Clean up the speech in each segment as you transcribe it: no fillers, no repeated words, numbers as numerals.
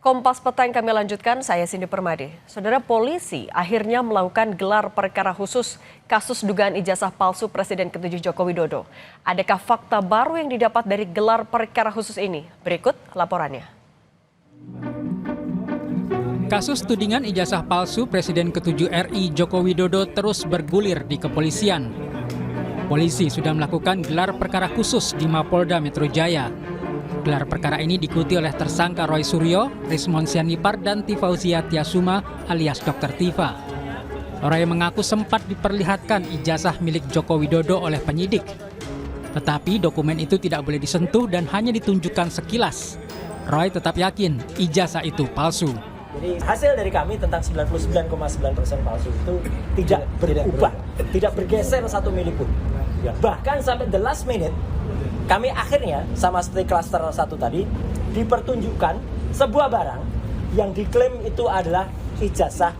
Kompas Petang kami lanjutkan, saya Cindy Permadi. Saudara, polisi akhirnya melakukan gelar perkara khusus kasus dugaan ijazah palsu Presiden ke-7 Joko Widodo. Adakah fakta baru yang didapat dari gelar perkara khusus ini? Berikut laporannya. Kasus tudingan ijazah palsu Presiden ke-7 RI Joko Widodo terus bergulir di kepolisian. Polisi sudah melakukan gelar perkara khusus di Mapolda Metro Jaya. Gelar perkara ini diikuti oleh tersangka Roy Suryo, Rismon Sianipar, dan Tifauzia Tiasuma alias Dr. Tifa. Roy mengaku sempat diperlihatkan ijazah milik Joko Widodo oleh penyidik. Tetapi dokumen itu tidak boleh disentuh dan hanya ditunjukkan sekilas. Roy tetap yakin ijazah itu palsu. Jadi hasil dari kami tentang 99,9% palsu itu tidak berubah, tidak bergeser satu mili pun. Ya, bahkan sampai the last minute, kami akhirnya sama seperti klaster 1 tadi dipertunjukkan sebuah barang yang diklaim itu adalah ijazah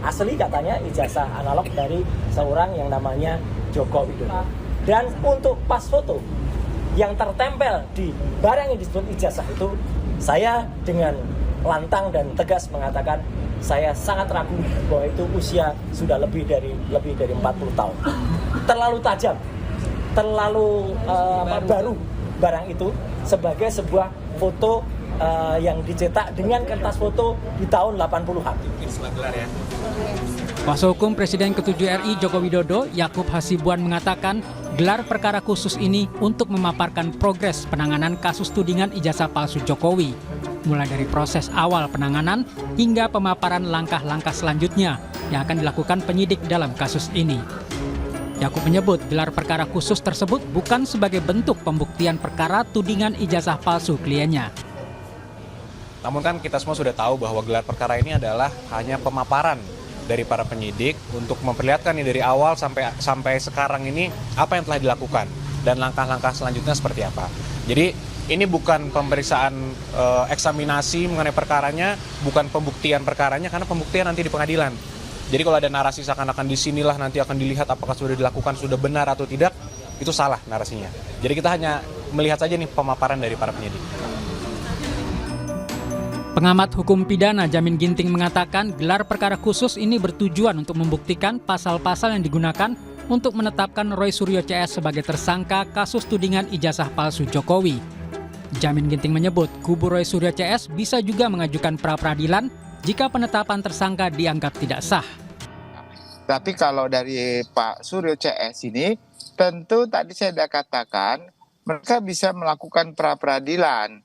asli, katanya ijazah analog dari seorang yang namanya Joko Widodo. Dan untuk pas foto yang tertempel di barang yang disebut ijazah itu, saya dengan lantang dan tegas mengatakan saya sangat ragu bahwa itu usia sudah lebih dari 40 tahun. Terlalu tajam, terlalu baru barang itu sebagai sebuah foto yang dicetak dengan kertas foto di tahun 80-an. Kuasa hukum Presiden ke-7 RI Joko Widodo, Yakub Hasibuan, mengatakan gelar perkara khusus ini untuk memaparkan progres penanganan kasus tudingan ijazah palsu Jokowi, mulai dari proses awal penanganan hingga pemaparan langkah-langkah selanjutnya yang akan dilakukan penyidik dalam kasus ini. Yakub menyebut gelar perkara khusus tersebut bukan sebagai bentuk pembuktian perkara tudingan ijazah palsu kliennya. Namun kan kita semua sudah tahu bahwa gelar perkara ini adalah hanya pemaparan dari para penyidik untuk memperlihatkan nih dari awal sampai sekarang ini apa yang telah dilakukan dan langkah-langkah selanjutnya seperti apa. Jadi ini bukan pemeriksaan eksaminasi mengenai perkaranya, bukan pembuktian perkaranya, karena pembuktian nanti di pengadilan. Jadi kalau ada narasi seakan-akan di sinilah nanti akan dilihat apakah sudah dilakukan, sudah benar atau tidak, itu salah narasinya. Jadi kita hanya melihat saja nih pemaparan dari para penyidik. Pengamat hukum pidana Jamin Ginting mengatakan gelar perkara khusus ini bertujuan untuk membuktikan pasal-pasal yang digunakan untuk menetapkan Roy Suryo CS sebagai tersangka kasus tudingan ijazah palsu Jokowi. Jamin Ginting menyebut kubu Roy Suryo CS bisa juga mengajukan pra-peradilan jika penetapan tersangka dianggap tidak sah. Tapi kalau dari Pak Suryo CS ini, tentu tadi saya sudah katakan mereka bisa melakukan pra-peradilan.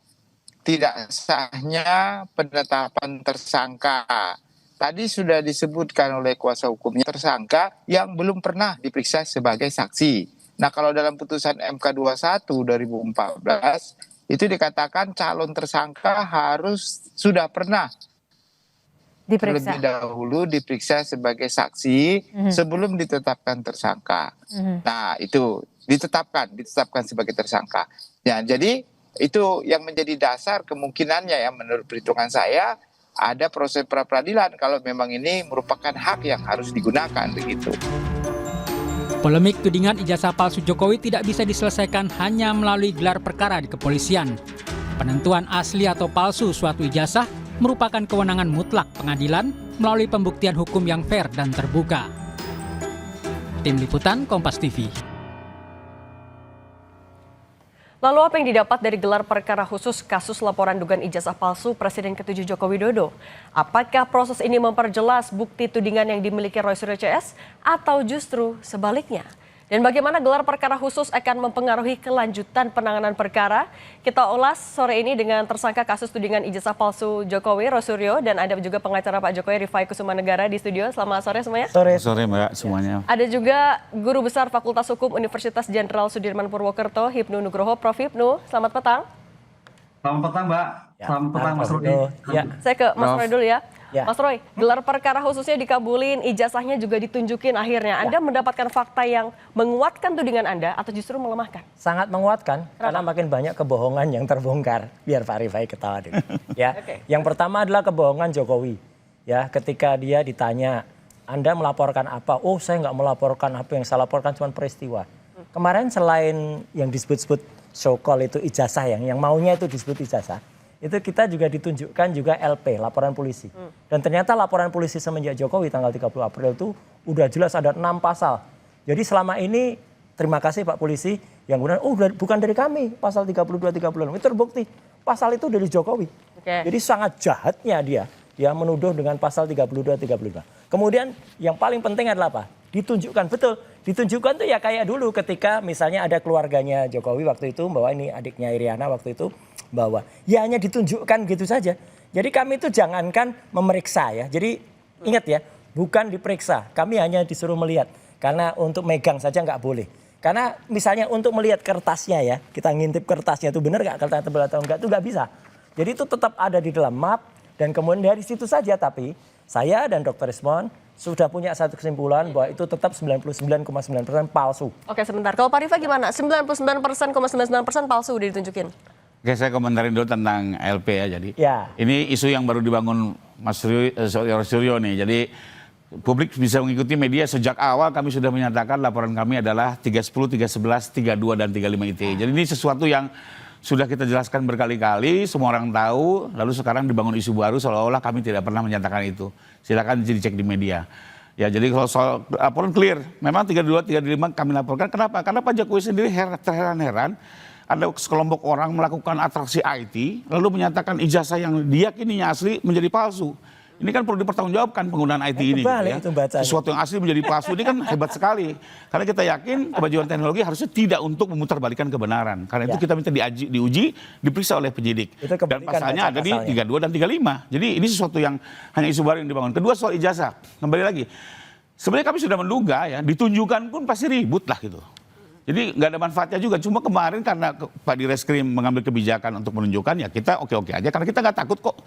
Tidak sahnya penetapan tersangka. Tadi sudah disebutkan oleh kuasa hukumnya tersangka yang belum pernah diperiksa sebagai saksi. Nah, kalau dalam putusan MK 21 2014 itu dikatakan calon tersangka harus sudah pernah terlebih dahulu diperiksa sebagai saksi sebelum ditetapkan tersangka. Nah, itu ditetapkan sebagai tersangka. Ya, jadi itu yang menjadi dasar kemungkinannya ya menurut perhitungan saya ada proses pra-peradilan kalau memang ini merupakan hak yang harus digunakan begitu. Polemik tudingan ijazah palsu Jokowi tidak bisa diselesaikan hanya melalui gelar perkara di kepolisian. Penentuan asli atau palsu suatu ijazah merupakan kewenangan mutlak pengadilan melalui pembuktian hukum yang fair dan terbuka. Tim Liputan Kompas TV. Lalu apa yang didapat dari gelar perkara khusus kasus laporan dugaan ijazah palsu Presiden ke-7 Joko Widodo? Apakah proses ini memperjelas bukti tudingan yang dimiliki Roy Suryo CS atau justru sebaliknya? Dan bagaimana gelar perkara khusus akan mempengaruhi kelanjutan penanganan perkara? Kita ulas sore ini dengan tersangka kasus tudingan ijazah palsu Jokowi, Roy Suryo, dan ada juga pengacara Pak Jokowi, Rifai Kusumanegara di studio. Selamat sore semuanya. Sore Mbak semuanya. Ada juga Guru Besar Fakultas Hukum Universitas Jenderal Sudirman Purwokerto, Hipnu Nugroho. Prof. Hipnu, selamat petang. Selamat petang Mbak. Selamat petang Mas Rudi. Ya, saya ke Mas Roy dulu ya. Mas Roy, gelar perkara khususnya dikabulin, ijazahnya juga ditunjukin akhirnya. Anda mendapatkan fakta yang menguatkan tudingan Anda atau justru melemahkan? Sangat menguatkan. Karena makin banyak kebohongan yang terbongkar. Biar Pak Rifai ketawa dulu. Ya, Yang pertama adalah kebohongan Jokowi. Ya, ketika dia ditanya, Anda melaporkan apa? Oh, saya nggak melaporkan apa, yang saya laporkan cuma peristiwa. Kemarin selain yang disebut-sebut so-called itu ijazah, yang maunya itu disebut ijazah, itu kita juga ditunjukkan juga LP, laporan polisi. Dan ternyata laporan polisi semenjak Jokowi tanggal 30 April itu udah jelas ada 6 pasal. Jadi selama ini terima kasih Pak Polisi yang kemudian bukan dari kami pasal 32 36 itu terbukti. Pasal itu dari Jokowi. Jadi sangat jahatnya dia menuduh dengan pasal 32 35. Kemudian yang paling penting adalah apa? Ditunjukkan betul. Ditunjukkan tuh ya kayak dulu ketika misalnya ada keluarganya Jokowi waktu itu bahwa ini adiknya Iriana waktu itu bahwa ya hanya ditunjukkan gitu saja. Jadi kami itu jangankan memeriksa ya. Jadi ingat ya, bukan diperiksa. Kami hanya disuruh melihat. Karena untuk megang saja nggak boleh. Karena misalnya untuk melihat kertasnya ya, kita ngintip kertasnya itu benar nggak kertas tebal atau enggak itu nggak bisa. Jadi itu tetap ada di dalam map dan kemudian dari situ saja. Tapi saya dan Dr. Rismon sudah punya satu kesimpulan bahwa itu tetap 99,9% palsu. Oke sebentar, kalau Pak Rifa gimana? 99,99% palsu udah ditunjukin. Oke, saya komentarin dulu tentang LP ya. Jadi ini isu yang baru dibangun Mas Suryo nih. Jadi publik bisa mengikuti media sejak awal kami sudah menyatakan laporan kami adalah 310, 311, 32 dan 35 ITE. Jadi ini sesuatu yang sudah kita jelaskan berkali-kali, semua orang tahu, lalu sekarang dibangun isu baru seolah-olah kami tidak pernah menyatakan itu. Silakan dicek di media. Ya, jadi kalau soal laporan clear, memang 32, 35 kami laporkan. Kenapa? Karena Pak Jokowi sendiri terheran-heran ada sekelompok orang melakukan atraksi IT, lalu menyatakan ijazah yang diyakininya asli menjadi palsu. Ini kan perlu dipertanggungjawabkan penggunaan IT ini. Gitu ya. Sesuatu yang asli menjadi palsu ini kan hebat sekali. Karena kita yakin kemajuan teknologi harusnya tidak untuk memutarbalikkan kebenaran. Karena itu kita minta diuji, diperiksa oleh penyidik. Dan pasalnya ada di 32 dan 35. Jadi ini sesuatu yang hanya isu baru yang dibangun. Kedua soal ijazah, kembali lagi. Sebenarnya kami sudah menduga ya, ditunjukkan pun pasti ribut lah gitu. Jadi nggak ada manfaatnya juga. Cuma kemarin karena Pak Direskrim mengambil kebijakan untuk menunjukkan ya kita oke-oke aja. Karena kita nggak takut kok.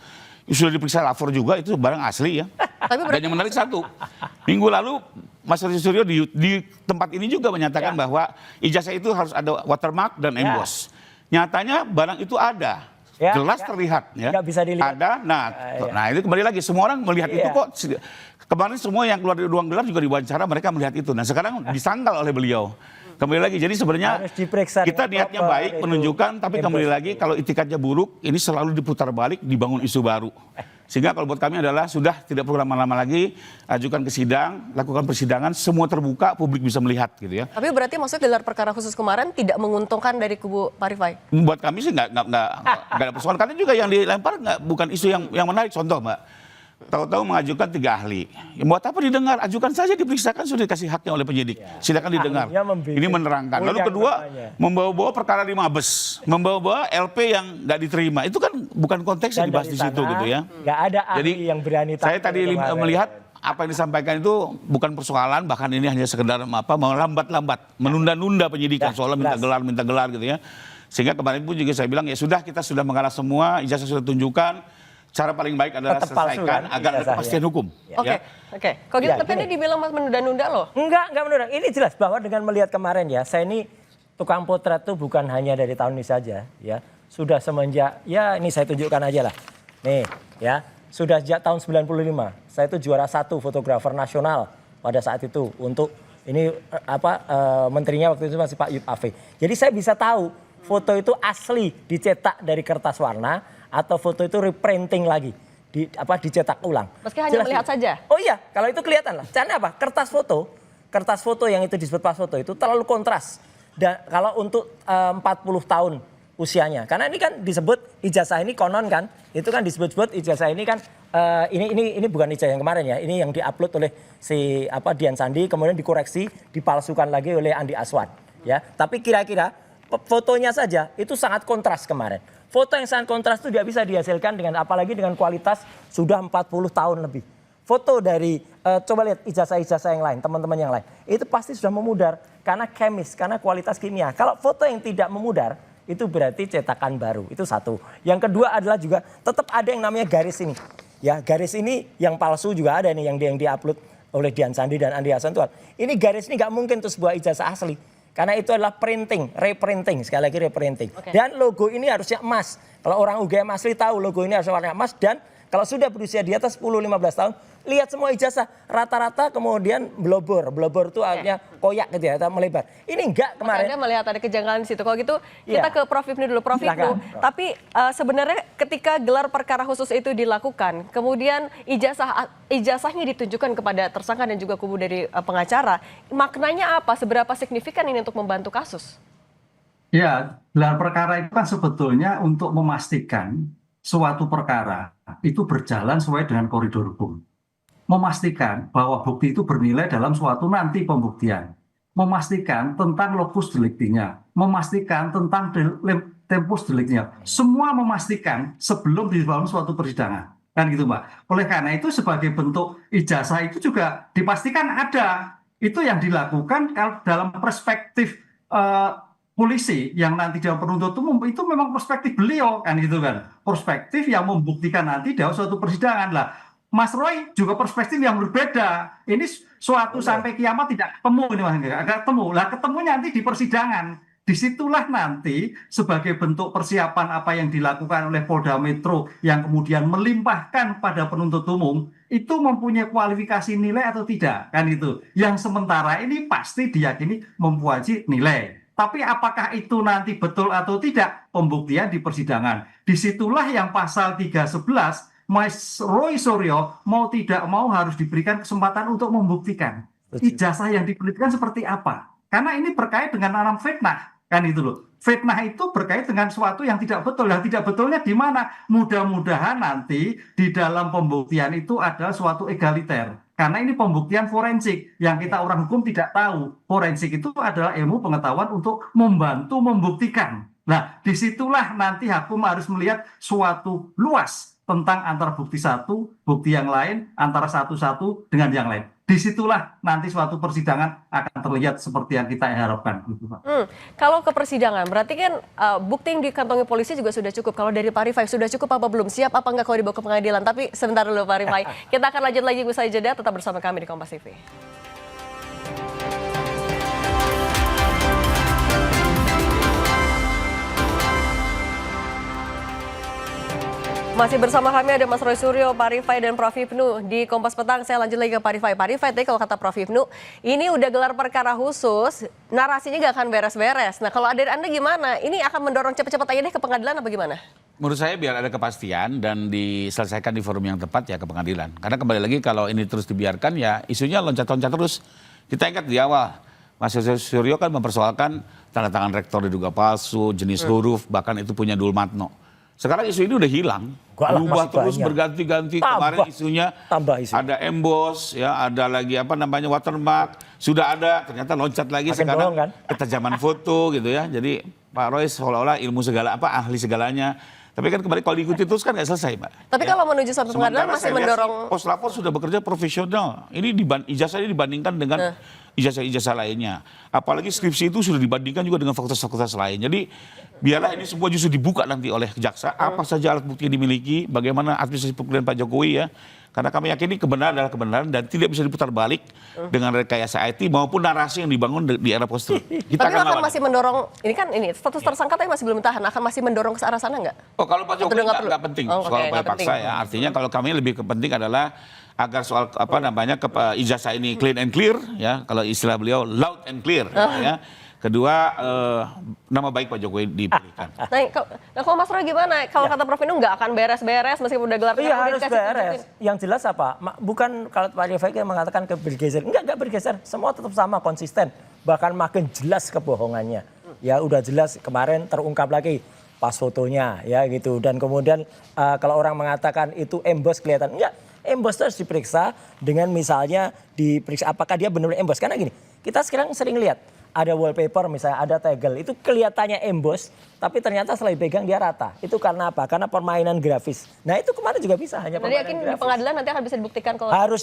Sudah diperiksa lapor juga itu barang asli ya. Dan yang menarik satu, minggu lalu Mas Suryo di tempat ini juga menyatakan bahwa ijazah itu harus ada watermark dan emboss. Nyatanya barang itu ada. Jelas terlihat ya. Nggak bisa dilihat. Ada. Nah itu kembali lagi semua orang melihat itu kok. Kemarin semua yang keluar dari ruang gelap juga diwawancara mereka melihat itu. Nah sekarang disangkal oleh beliau. Kembali lagi, jadi sebenarnya kita niatnya baik menunjukkan, tapi kembali lagi kalau itikadnya buruk, ini selalu diputar balik, dibangun isu baru. Sehingga kalau buat kami adalah sudah tidak perlu lama-lama lagi, ajukan ke sidang, lakukan persidangan, semua terbuka, publik bisa melihat gitu ya. Tapi berarti maksudnya gelar perkara khusus kemarin tidak menguntungkan dari kubu Pak Rifai? Buat kami sih nggak ada persoalan, karena juga yang dilempar bukan isu yang menarik, contoh Mbak. Tahu-tahu mengajukan 3 ahli. Ya, buat apa didengar? Ajukan saja diperiksakan sudah dikasih haknya oleh penyidik. Silakan didengar. Ini menerangkan. Lalu kedua, membawa-bawa perkara di Mabes, membawa-bawa LP yang nggak diterima. Itu kan bukan konteks yang dibahas di situ gitu ya. Nggak ada ahli yang berani. Saya tadi melihat apa yang disampaikan itu bukan persoalan, bahkan ini hanya sekedar melambat-lambat, menunda-nunda penyidikan soalnya minta gelar gitu ya. Sehingga kemarin pun juga saya bilang ya sudah kita sudah mengalah semua, ijazah sudah tunjukkan. Cara paling baik adalah selesaikan agar ada kepastian hukum. Oke. Kalau gitu tapi ini dibilang Mas menunda-nunda loh. Enggak menunda. Ini jelas bahwa dengan melihat kemarin ya, saya ini tukang potret tuh bukan hanya dari tahun ini saja ya. Sudah semenjak, ya ini saya tunjukkan aja lah. Nih ya, sudah sejak tahun 95. Saya itu juara 1 fotografer nasional pada saat itu untuk ini menterinya waktu itu masih Pak Yub Afe. Jadi saya bisa tahu foto itu asli dicetak dari kertas warna atau foto itu reprinting lagi, dicetak ulang. Meski hanya melihat saja? Oh iya, kalau itu kelihatan lah. Caranya apa? Kertas foto yang itu disebut pas foto itu terlalu kontras. Dan kalau untuk 40 tahun usianya, karena ini kan disebut ijazah ini konon kan, itu kan disebut ijazah ini kan, ini bukan ijazah yang kemarin ya, ini yang diupload oleh si Dian Sandi, kemudian dikoreksi, dipalsukan lagi oleh Andi Aswan. Ya, tapi kira-kira fotonya saja itu sangat kontras kemarin. Foto yang sangat kontras itu tidak bisa dihasilkan dengan apalagi dengan kualitas sudah 40 tahun lebih. Foto dari, coba lihat ijazah-ijazah yang lain, teman-teman yang lain. Itu pasti sudah memudar karena karena kualitas kimia. Kalau foto yang tidak memudar, itu berarti cetakan baru. Itu satu. Yang kedua adalah juga tetap ada yang namanya garis ini. Ya, garis ini yang palsu juga ada nih yang di-upload oleh Dian Sandi dan Andi Hasan Tuhan. Ini garis ini nggak mungkin tuh sebuah ijazah asli. Karena itu adalah reprinting, sekali lagi reprinting. Dan logo ini harusnya emas. Kalau orang UGM asli tahu logo ini harusnya warna emas dan Kalau sudah berusia di atas 10-15 tahun, lihat semua ijazah rata-rata kemudian blobor itu artinya koyak gitu ya, atau melebar. Ini enggak kemarin. Anda melihat ada kejanggalan di situ. Kalau gitu kita ke Prof Hipnu dulu. Prof Hipnu, tapi sebenarnya ketika gelar perkara khusus itu dilakukan, kemudian ijazahnya ditunjukkan kepada tersangka dan juga kubu dari pengacara, maknanya apa? Seberapa signifikan ini untuk membantu kasus? Ya, gelar perkara itu kan sebetulnya untuk memastikan suatu perkara itu berjalan sesuai dengan koridor hukum. Memastikan bahwa bukti itu bernilai dalam suatu nanti pembuktian. Memastikan tentang locus delictinya. Memastikan tentang tempus delictinya. Semua memastikan sebelum dibangun suatu persidangan. Kan gitu, Mbak. Oleh karena itu sebagai bentuk ijazah itu juga dipastikan ada. Itu yang dilakukan dalam perspektif polisi yang nanti dalam penuntut umum itu memang perspektif beliau kan gitu kan, perspektif yang membuktikan nanti dalam suatu persidangan lah. Mas Roy juga perspektif yang berbeda. Ini suatu sampai kiamat tidak ketemu ini Mas, agak ketemu lah, ketemunya nanti di persidangan. Disitulah nanti sebagai bentuk persiapan apa yang dilakukan oleh Polda Metro yang kemudian melimpahkan pada penuntut umum itu mempunyai kualifikasi nilai atau tidak kan itu. Yang sementara ini pasti diyakini mempunyai nilai. Tapi apakah itu nanti betul atau tidak? Pembuktian di persidangan. Disitulah yang pasal 311, Mas Roy Suryo mau tidak mau harus diberikan kesempatan untuk membuktikan. Ijazah yang diberikan seperti apa? Karena ini berkait dengan alam fitnah. Kan itu loh. Fitnah itu berkait dengan sesuatu yang tidak betul. Yang tidak betulnya di mana? Mudah-mudahan nanti di dalam pembuktian itu ada suatu egaliter. Karena ini pembuktian forensik yang kita orang hukum tidak tahu. Forensik itu adalah ilmu pengetahuan untuk membantu membuktikan. Nah, disitulah nanti hakim harus melihat suatu luas tentang antara bukti satu, bukti yang lain, antara satu-satu dengan yang lain. Disitulah nanti suatu persidangan akan terlihat seperti yang kita harapkan. Kalau ke persidangan, berarti kan bukti yang dikantongi polisi juga sudah cukup. Kalau dari Pak Rifai sudah cukup apa belum? Siap apa enggak kalau dibawa ke pengadilan? Tapi sebentar dulu Pak Rifai. Kita akan lanjut lagi usai jeda, tetap bersama kami di Kompas TV. Masih bersama kami ada Mas Roy Suryo, Pak Rifai, dan Prof Hipnu di Kompas Petang. Saya lanjut lagi ke Pak Rifai. Pak Rifai, tadi kalau kata Prof Hipnu, ini udah gelar perkara khusus, narasinya gak akan beres-beres. Nah kalau dari Anda gimana? Ini akan mendorong cepet-cepet aja deh ke pengadilan apa gimana? Menurut saya biar ada kepastian dan diselesaikan di forum yang tepat ya ke pengadilan. Karena kembali lagi kalau ini terus dibiarkan ya isunya loncat-loncat terus. Kita ingat di awal, Mas Suryo kan mempersoalkan tanda tangan rektor diduga palsu, jenis huruf, bahkan itu punya Dulmatno. Sekarang isu ini udah hilang, berubah terus berganti-ganti. Kemarin isunya ada emboss, ya ada lagi apa namanya watermark, sudah ada, ternyata loncat lagi sekarang kan? Ketajaman foto gitu ya. Jadi Pak Roy seolah-olah ilmu segala apa ahli segalanya. Tapi kan kembali kalau diikuti terus kan nggak selesai, Mbak. Tapi kalau menuju sampai pengadilan masih mendorong. Poslapor sudah bekerja profesional. Ini ijazahnya dibandingkan dengan ijazah-ijazah lainnya. Apalagi skripsi itu sudah dibandingkan juga dengan fakultas-fakultas lain. Jadi biarlah ini semua justru dibuka nanti oleh jaksa. Apa saja alat bukti yang dimiliki, bagaimana administrasi pemilihan Pak Jokowi ya. Karena kami yakini kebenaran adalah kebenaran dan tidak bisa diputar balik dengan rekayasa IT maupun narasi yang dibangun di era post truth. Tapi akan masih mendorong, ini kan ini status tersangka tapi masih belum tahan, akan masih mendorong ke arah sana nggak? Oh kalau Pak Jokowi nggak penting, soal upaya paksa ya. Artinya kalau kami lebih penting adalah agar soal apa namanya ijazah ini clean and clear ya, kalau istilah beliau loud and clear ya. Kedua, nama baik Pak Jokowi dipulihkan. Nah, kalau Mas Roy gimana? Kalau kata Prof Hipnu nggak akan beres-beres meskipun udah gelar perkara. Iya harus beres. Yang jelas apa? Bukan kalau Pak Rifai mengatakan bergeser. Enggak bergeser. Semua tetap sama, konsisten. Bahkan makin jelas kebohongannya. Ya udah jelas kemarin terungkap lagi pas fotonya ya gitu. Dan kemudian kalau orang mengatakan itu emboss kelihatan. Enggak. Emboss harus diperiksa dengan misalnya diperiksa apakah dia benar-benar emboss. Karena gini, kita sekarang sering lihat. Ada wallpaper misalnya, ada tegel, itu kelihatannya emboss, tapi ternyata setelah dipegang dia rata. Itu karena apa? Karena permainan grafis. Nah itu kemarin juga bisa, hanya permainan grafis. Jadi yakin di pengadilan nanti akan bisa dibuktikan kalau... Harus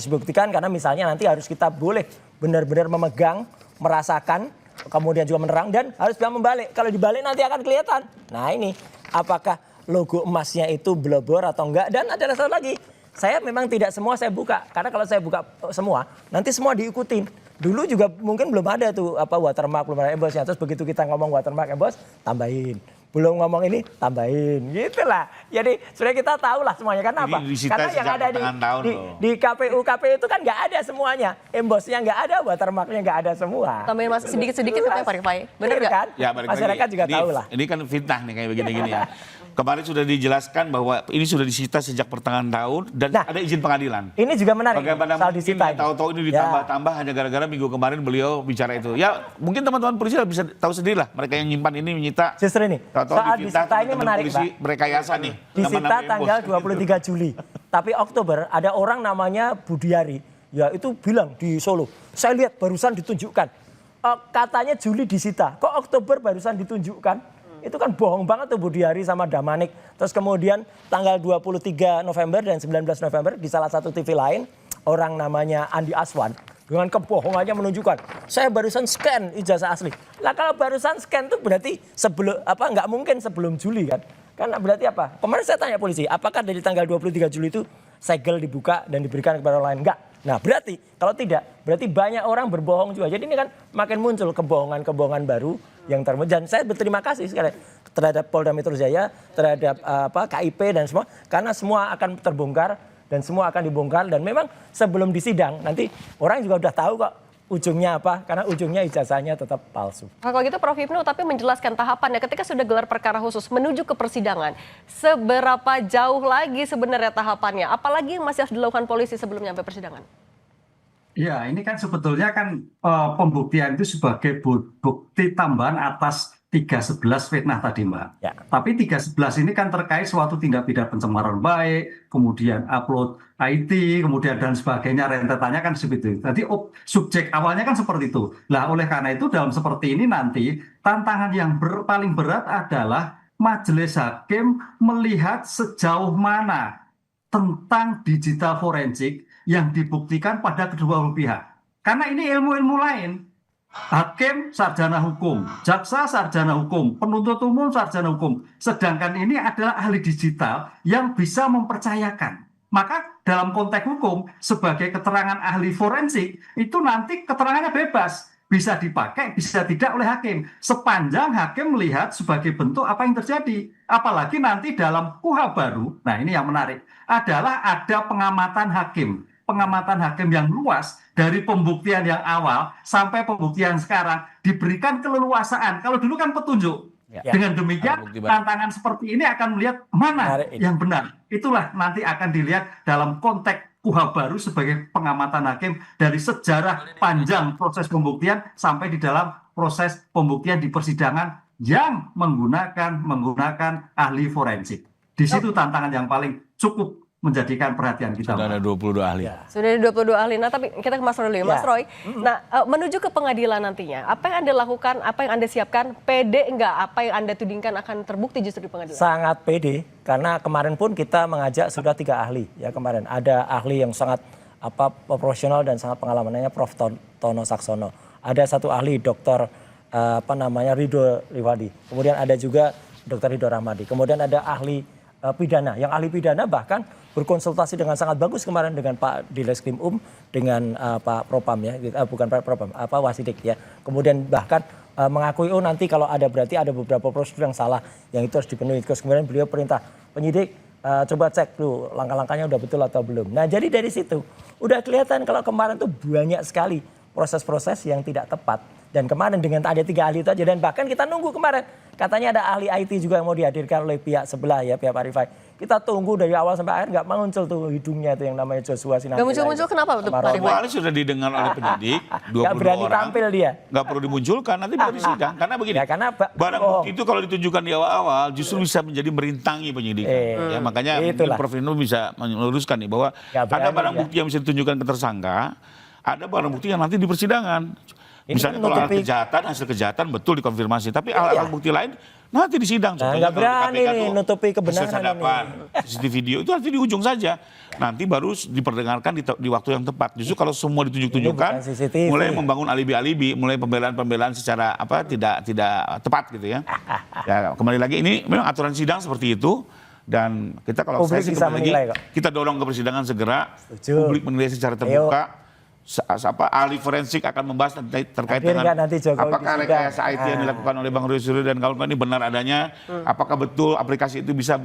dibuktikan karena misalnya nanti harus kita boleh benar-benar memegang, merasakan, kemudian juga menerang, dan harus bisa membalik. Kalau dibalik nanti akan kelihatan. Nah ini, apakah logo emasnya itu blobor atau enggak? Dan ada satu lagi, saya memang tidak semua saya buka. Karena kalau saya buka semua, nanti semua diikutin. Dulu juga mungkin belum ada tuh apa watermark, belum ada embossnya. Terus begitu kita ngomong watermark emboss, tambahin. belum ngomong ini tambahin gitulah. Jadi sebenarnya kita tahu lah semuanya kan apa? Karena yang ada di KPU itu kan nggak ada semuanya, embosnya nggak ada, watermarknya nggak ada semua. Tambahin mas sedikit-sedikit katanya Pak Rifai, bener nggak? Kan? Ya, Masyarakat juga tahu lah. Ini kan fitnah nih kayak begini-gini ya. Kemarin sudah dijelaskan bahwa ini sudah disita sejak pertengahan tahun dan ada izin pengadilan. Ini juga menarik. Bagaimana soal mungkin disita tahu-tahu ini ditambah-tambah hanya gara-gara minggu kemarin beliau bicara itu. Ya mungkin teman-teman polisi bisa tahu sendiri lah mereka yang nyimpan ini menyita. Justru ini soal disita ini menarik polisi, Pak. Merekayasa nih. Disita tanggal 23 Juli. Tapi Oktober ada orang namanya Budiari. Ya itu bilang di Solo. Saya lihat barusan ditunjukkan. Katanya Juli disita. Kok Oktober barusan ditunjukkan? Itu kan bohong banget tuh Budiari sama Damanik. Terus kemudian tanggal 23 November dan 19 November di salah satu TV lain, orang namanya Andi Aswan dengan kebohongannya menunjukkan saya barusan scan ijazah asli. Lah kalau barusan scan tuh berarti sebelum nggak mungkin sebelum Juli kan? Kan berarti apa? Kemarin saya tanya polisi, apakah dari tanggal 23 Juli itu segel dibuka dan diberikan kepada orang lain? Enggak. Nah berarti kalau tidak, berarti banyak orang berbohong juga. Jadi ini kan makin muncul kebohongan-kebohongan baru yang dan saya berterima kasih sekali terhadap Polda Metro Jaya, terhadap KIP dan semua, karena semua akan terbongkar dan semua akan dibongkar dan memang sebelum disidang nanti orang juga udah tahu kok ujungnya apa, karena ujungnya ijazahnya tetap palsu. Nah, kalau gitu Prof Hipnu tapi menjelaskan tahapannya ketika sudah gelar perkara khusus menuju ke persidangan, seberapa jauh lagi sebenarnya tahapannya, apalagi yang masih harus dilakukan polisi sebelum nyampe persidangan? Ya, ini kan sebetulnya kan pembuktian itu sebagai bukti tambahan atas 311 fitnah tadi, Mbak. Ya. Tapi 311 ini kan terkait suatu tindak pidana pencemaran baik, kemudian upload IT, kemudian dan sebagainya, rentetannya kan seperti itu. Jadi subjek awalnya kan seperti itu. Nah, oleh karena itu dalam seperti ini nanti tantangan yang paling berat adalah majelis hakim melihat sejauh mana tentang digital forensik yang dibuktikan pada kedua pihak. Karena ini ilmu-ilmu lain. Hakim sarjana hukum, jaksa sarjana hukum, penuntut umum sarjana hukum. Sedangkan ini adalah ahli digital yang bisa mempercayakan. Maka dalam konteks hukum sebagai keterangan ahli forensik itu nanti keterangannya bebas. Bisa dipakai, bisa tidak oleh hakim. Sepanjang hakim melihat sebagai bentuk apa yang terjadi. Apalagi nanti dalam KUHA baru, nah ini yang menarik, adalah ada pengamatan hakim. Pengamatan hakim yang luas dari pembuktian yang awal sampai pembuktian sekarang diberikan keleluasaan. Kalau dulu kan petunjuk. Ya. Dengan demikian tantangan seperti ini akan melihat mana yang benar. Itulah nanti akan dilihat dalam konteks KUHA baru sebagai pengamatan hakim dari sejarah panjang proses pembuktian sampai di dalam proses pembuktian di persidangan yang menggunakan ahli forensik. Di situ tantangan yang paling cukup menjadikan perhatian kita. Sudah ada 22 ahli. Ya. Sudah ada 22 ahli. Nah, tapi kita ke Mas Roy dulu ya. Mas Roy, nah menuju ke pengadilan nantinya, apa yang Anda lakukan, apa yang Anda siapkan, pede enggak apa yang Anda tudingkan akan terbukti justru di pengadilan? Sangat pede, karena kemarin pun kita mengajak sudah 3 ahli. Ya kemarin ada ahli yang sangat profesional dan sangat pengalamannya, Prof. Tono Saksono. Ada satu ahli, Dr. Ridho Riwadi. Kemudian ada juga Dr. Ridho Rahmadi. Kemudian ada ahli pidana, yang ahli pidana bahkan berkonsultasi dengan sangat bagus kemarin dengan Pak Dileskrim dengan Pak Propam ya, bukan Pak Propam, Wasidik ya. Kemudian bahkan mengakui nanti kalau berarti ada beberapa prosedur yang salah yang itu harus dipenuhi. Terus kemudian beliau perintah penyidik coba cek dulu langkah-langkahnya udah betul atau belum. Nah jadi dari situ udah kelihatan kalau kemarin tuh banyak sekali proses-proses yang tidak tepat. Dan kemarin dengan ada 3 ahli itu aja, dan bahkan kita nunggu kemarin. Katanya ada ahli IT juga yang mau dihadirkan oleh pihak sebelah ya, pihak Pak Rifai. Kita tunggu dari awal sampai akhir nggak muncul tuh hidungnya tuh yang namanya Joshua Sinatila. Nggak muncul-muncul kenapa tuh Pak Rifai? Ahli sudah didengar oleh penyidik, 22 nggak berani orang. tampil dia. Nggak perlu dimunculkan, nanti baru disidang. Karena begini, ya, karena barang bukti itu kalau ditunjukkan di awal-awal justru bisa menjadi merintangi penyidikan. Ya, makanya Prof. Hipnu bisa meluruskan nih bahwa ada barang bukti yang bisa ditunjukkan ke tersangka, ada barang bukti yang nanti di persidangan. Misalnya kalau hasil kejahatan betul dikonfirmasi, tapi alat bukti lain nanti di sidang. Nah, nggak berani nih nutupi kebenaran ini. CCTV video itu nanti di ujung saja. Nanti baru diperdengarkan di waktu yang tepat. Justru kalau semua ditunjuk-tunjukkan, mulai membangun alibi-alibi, mulai pembelaan-pembelaan secara tidak tepat gitu ya. Ya kembali lagi ini memang aturan sidang seperti itu. Dan kita kalau saya sih kita dorong ke persidangan segera, publik menilai secara terbuka. ahli forensik akan membahas terkait dengan apakah rekayasa IT yang dilakukan oleh Bang Roy Suryo dan kawan-kawan ini benar adanya, apakah betul aplikasi itu bisa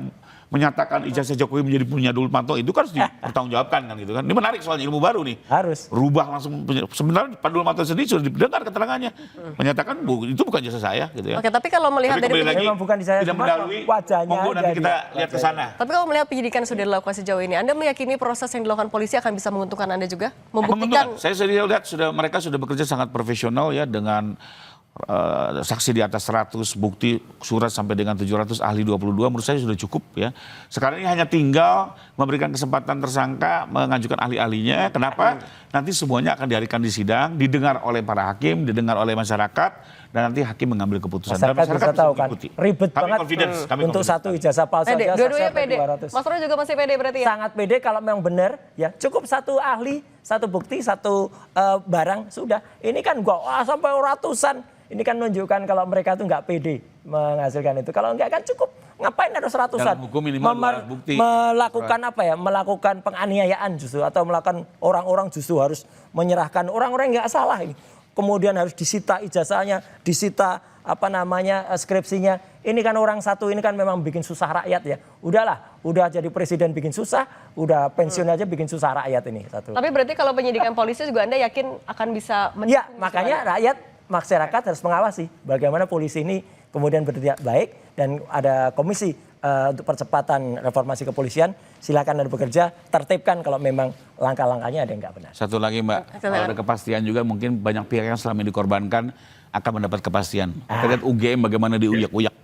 menyatakan ijazah Jokowi menjadi punya Dulmanto, itu kan harus dipertanggungjawabkan kan gitu kan. Ini menarik soalnya, ilmu baru nih. Harus. Rubah langsung, sebenarnya Pak Dulmanto sendiri sudah didengar keterangannya. Menyatakan itu bukan jasa saya gitu ya. Oke, tapi kalau melihat dari memang bukan di saya, tidak mendahului wajahnya, nanti kita lihat ke sana. Tapi kalau melihat penyidikan sudah dilakukan sejauh ini, Anda meyakini proses yang dilakukan polisi akan bisa menguntungkan Anda juga? Membuktikan. Saya lihat mereka sudah bekerja sangat profesional ya, dengan saksi di atas 100, bukti surat sampai dengan 700, ahli 22, menurut saya sudah cukup ya. Sekarang ini hanya tinggal memberikan kesempatan tersangka mengajukan ahli-ahlinya. Kenapa? Nanti semuanya akan dihadirkan di sidang, didengar oleh para hakim, didengar oleh masyarakat, dan nanti hakim mengambil keputusan. Masyarakat bisa tahu kan, ribet banget untuk satu ijazah palsu aja. Dua-duanya pede. Mas Roy juga masih pede berarti ya? Sangat pede kalau memang benar, ya cukup satu ahli, satu bukti, satu barang, sudah. Ini kan sampai ratusan. Ini kan menunjukkan kalau mereka itu nggak pede menghasilkan itu. Kalau nggak kan cukup. Ngapain harus ratusan? Dalam hukum minimal bukti. Melakukan apa ya? Melakukan penganiayaan justru, atau melakukan orang-orang justru harus menyerahkan orang-orang yang nggak salah ini. Kemudian harus disita ijazahnya, disita skripsinya. Ini kan orang satu ini kan memang bikin susah rakyat ya. Udahlah, udah jadi presiden bikin susah, udah pensiun aja bikin susah rakyat ini satu. Tapi berarti kalau penyidikan polisi juga Anda yakin akan bisa ya, makanya masyarakat harus mengawasi bagaimana polisi ini kemudian bertindak baik, dan ada komisi untuk percepatan reformasi kepolisian. Silakan Anda bekerja, tertibkan kalau memang langkah-langkahnya ada yang nggak benar. Satu lagi Mbak, kalau ada kepastian juga mungkin banyak pihak yang selama ini dikorbankan akan mendapat kepastian. Kita lihat UGM bagaimana diuyak-uyak.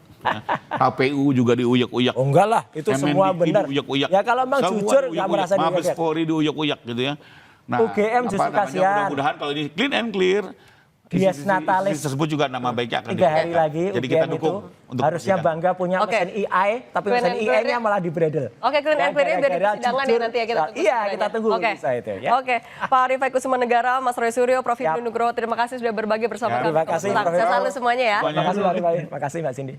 HPU juga diuyak-uyak. Oh enggak lah, itu semua benar. Diuyak-uyak. Ya kalau memang jujur nggak merasa diuyak-uyak. Mabes Polri diuyak-uyak gitu ya. Nah, UGM justru kasihan. Mudah-mudahan kalau ini clean and clear. Bias Natalis tersebut juga nama baiknya akan 3 hari lagi. Jadi kita dukung untuk harusnya bangga punya mesin AI, tapi mesin AI-nya malah dibredel. Oke, clean and clear biar di persidangan ya nanti ya kita tunggu. Iya, kita tunggu bisa itu ya. Oke, Pak Rifai Kusuma Negara, Mas Roy Suryo, Prof. Ibnu Nugroho, terima kasih sudah berbagi bersama kami. Terima kasih, Prof. Sukses selalu semuanya ya. Terima kasih Pak Rifai, terima kasih Mbak Cindy.